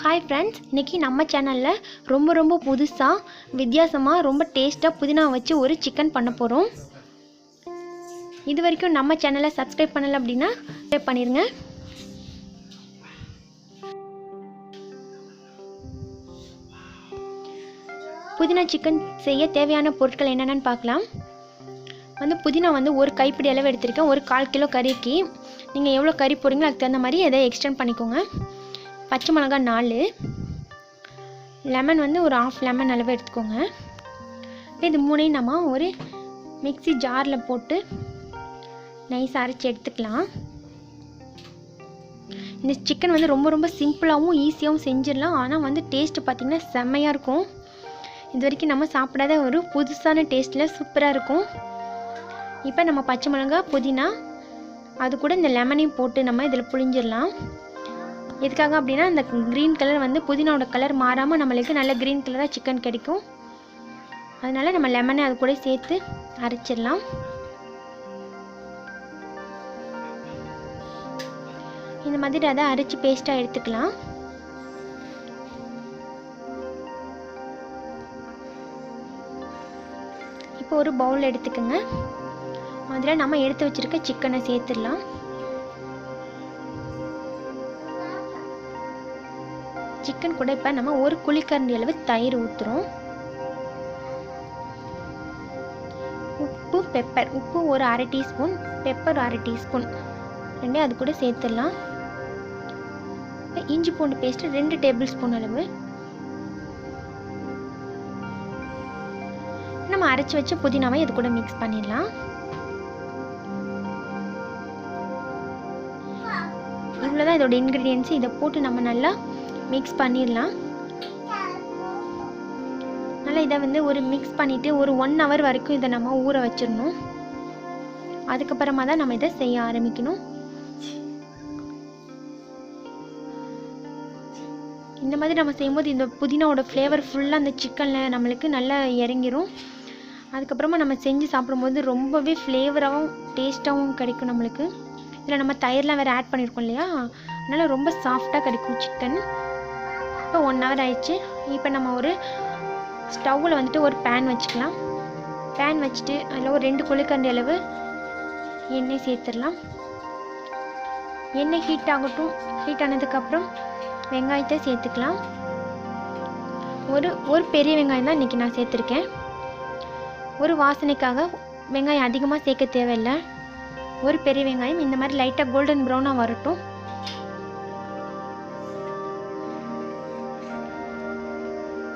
Hi friends, இன்னைக்கு நம்ம சேனல்ல ரொம்ப புதுசா வித்தியாசமா ரொம்ப டேஸ்டா புதினா வச்சு ஒரு சிக்கன் பண்ண போறோம். இதுவரைக்கும் நம்ம சேனலை சப்ஸ்கிரைப் பண்ணல அப்படினா சப்ஸ்கிரைப் பண்ணிருங்க. புதினா சிக்கன் செய்ய தேவையான பொருட்கள் என்னென்னன்னு பார்க்கலாம். புதினா ஒரு கைப்பிடி அளவு எடுத்துருக்கேன். ஒரு 1/4 கிலோ கறிக்கு நீங்கள் எவ்வளோ கறி போடுறீங்களோ அதுக்கு தகுந்த மாதிரி எதை எக்ஸ்டெண்ட் பண்ணிக்கோங்க. பச்சை மிளகாய் 4, லெமன் ஒரு 1/2 லெமன் அளவு எடுத்துக்கோங்க. இது மூணையும் நம்ம ஒரு மிக்ஸி ஜாரில் போட்டு நைஸாக அரைச்சி எடுத்துக்கலாம். இந்த சிக்கன் ரொம்ப சிம்பிளாகவும் ஈஸியாகவும் செஞ்சிடலாம். ஆனால் டேஸ்ட்டு பார்த்திங்கன்னா செம்மையாக இருக்கும். இது வரைக்கும் நம்ம சாப்பிடாத ஒரு புதுசான டேஸ்ட்டில் சூப்பராக இருக்கும். இப்போ நம்ம பச்சை மிளகாய், புதினா, அது கூட இந்த லெமனையும் போட்டு நம்ம இதில் புழிஞ்சிடலாம். எதுக்காக அப்படின்னா அந்த க்ரீன் கலர் புதினாவோட கலர் மாறாமல் நம்மளுக்கு நல்ல க்ரீன் கலராக சிக்கன் கிடைக்கும். அதனால் நம்ம லெமனை அது கூட சேர்த்து அரைச்சிடலாம். இந்த மாதிரி அதை அரைச்சி பேஸ்ட்டாக எடுத்துக்கலாம். இப்போ ஒரு பவுல் எடுத்துக்கோங்க. அதில் நம்ம எடுத்து வச்சுருக்க சிக்கனை சேர்த்துடலாம். சிக்கன் கூட இப்போ நம்ம ஒரு குழிக்கரண்டி அளவு தயிர் ஊற்றுறோம். உப்பு, பெப்பர், உப்பு ஒரு 1/2 டீஸ்பூன், பெப்பர் 1/2 டீஸ்பூன் ரெண்டே அது கூட சேர்த்துடலாம். இஞ்சி பூண்டு பேஸ்ட்டு 2 டேபிள் ஸ்பூன் அளவு. நம்ம அரைச்சி வச்ச புதினாவை இது கூட மிக்ஸ் பண்ணிடலாம். இவ்வளோதான் இதோட இன்க்ரீடியன்ஸ். இதை போட்டு நம்ம நல்லா மிக்ஸ் பண்ணிடலாம். நல்லா இதை ஒரு மிக்ஸ் பண்ணிவிட்டு ஒரு 1 hour வரைக்கும் இதை நம்ம ஊற வச்சிடணும். அதுக்கப்புறமா தான் நம்ம இதை செய்ய ஆரம்பிக்கணும். இந்த மாதிரி நம்ம செய்யும்போது இந்த புதினாவோட ஃப்ளேவர் ஃபுல்லாக அந்த சிக்கனில் நம்மளுக்கு நல்லா இறங்கிரும். அதுக்கப்புறமா நம்ம செஞ்சு சாப்பிடும்போது ரொம்பவே ஃப்ளேவராகவும் டேஸ்ட்டாகவும் கிடைக்கும் நம்மளுக்கு. இதில் நம்ம தயிர்லாம் வேறு ஆட் பண்ணியிருக்கோம் இல்லையா, அதனால் ரொம்ப சாஃப்டாக கிடைக்கும் சிக்கன். இப்போ 1 hour ஆயிடுச்சு. இப்போ நம்ம ஒரு ஸ்டவ்வில் ஒரு பேன் வச்சுக்கலாம். பேன் வச்சுட்டு அதில் ஒரு 2 குழிக்கரண்டி அளவு எண்ணெய் சேர்த்துடலாம். எண்ணெய் ஹீட் ஆகட்டும். ஹீட் ஆனதுக்கப்புறம் வெங்காயத்தை சேர்த்துக்கலாம். ஒரு பெரிய வெங்காயம் தான் இன்றைக்கி நான் சேர்த்துருக்கேன். ஒரு வாசனைக்காக வெங்காயம் அதிகமாக சேர்க்க தேவையில்லை. ஒரு பெரிய வெங்காயம் இந்த மாதிரி லைட்டாக கோல்டன் ப்ரௌனாக வரட்டும்.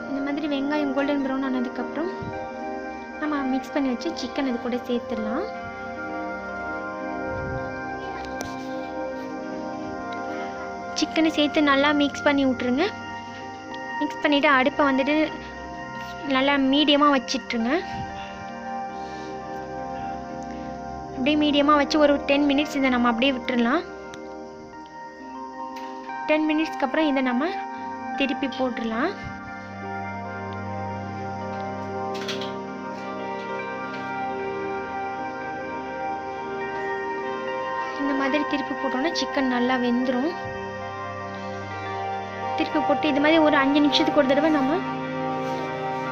இந்த மாதிரி வெங்காயம் கோல்டன் ப்ரௌன் ஆனதுக்கப்புறம் நம்ம மிக்ஸ் பண்ணி வச்சு சிக்கன் அது கூட சேர்த்துடலாம். சிக்கனை சேர்த்து நல்லா மிக்ஸ் பண்ணி விட்ருங்க. மிக்ஸ் பண்ணிவிட்டு அடுப்பை நல்லா மீடியமாக வச்சிட்ருங்க. அப்படியே மீடியமாக வச்சு ஒரு 10 minutes இதை நம்ம அப்படியே விட்டுடலாம். 10 minutesக்கு அப்புறம் இதை நம்ம திருப்பி போட்டுடலாம். இந்த மாதிரி திருப்பி போட்டோன்னா சிக்கன் நல்லா வெந்துடும். திருப்பி போட்டு இது மாதிரி ஒரு 5 நிமிஷத்துக்கு ஒரு தடவை நம்ம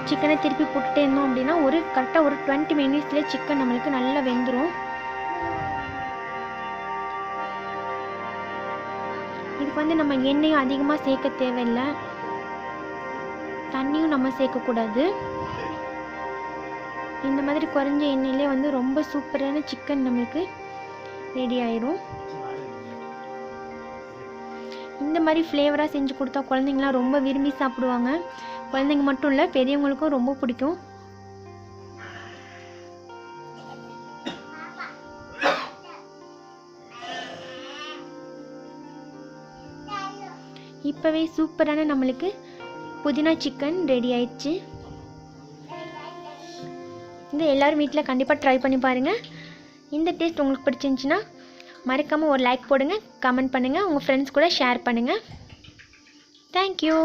சிக்கனை திருப்பி போட்டுட்டே இருந்தோம் அப்படின்னா கரெக்டாக ஒரு 20 minutesலேயே சிக்கன் நம்மளுக்கு நல்லா வெந்துடும். இதுக்கு நம்ம எண்ணெயும் அதிகமாக சேர்க்க தேவையில்லை, தண்ணியும் நம்ம சேர்க்கக்கூடாது. இந்த மாதிரி குறைஞ்ச எண்ணெயிலே ரொம்ப சூப்பரான சிக்கன் நம்மளுக்கு ரெடி ஆயிரும். இந்த மாதிரி ஃப்ளேவராக செஞ்சு கொடுத்தா குழந்தைங்களாம் ரொம்ப விரும்பி சாப்பிடுவாங்க. குழந்தைங்க மட்டும் இல்லை, பெரியவங்களுக்கும் ரொம்ப பிடிக்கும். இப்போவே சூப்பரான நம்மளுக்கு புதினா சிக்கன் ரெடி ஆயிடுச்சு. இந்த எல்லோரும் வீட்டில் கண்டிப்பாக ட்ரை பண்ணி பாருங்கள். இந்த டேஸ்ட் உங்களுக்கு பிடிச்சிருந்துச்சின்னா மறக்காமல் ஒரு லைக் போடுங்க, கமெண்ட் பண்ணுங்கள், உங்கள் ஃப்ரெண்ட்ஸ் கூட ஷேர் பண்ணுங்கள். தேங்க்யூ.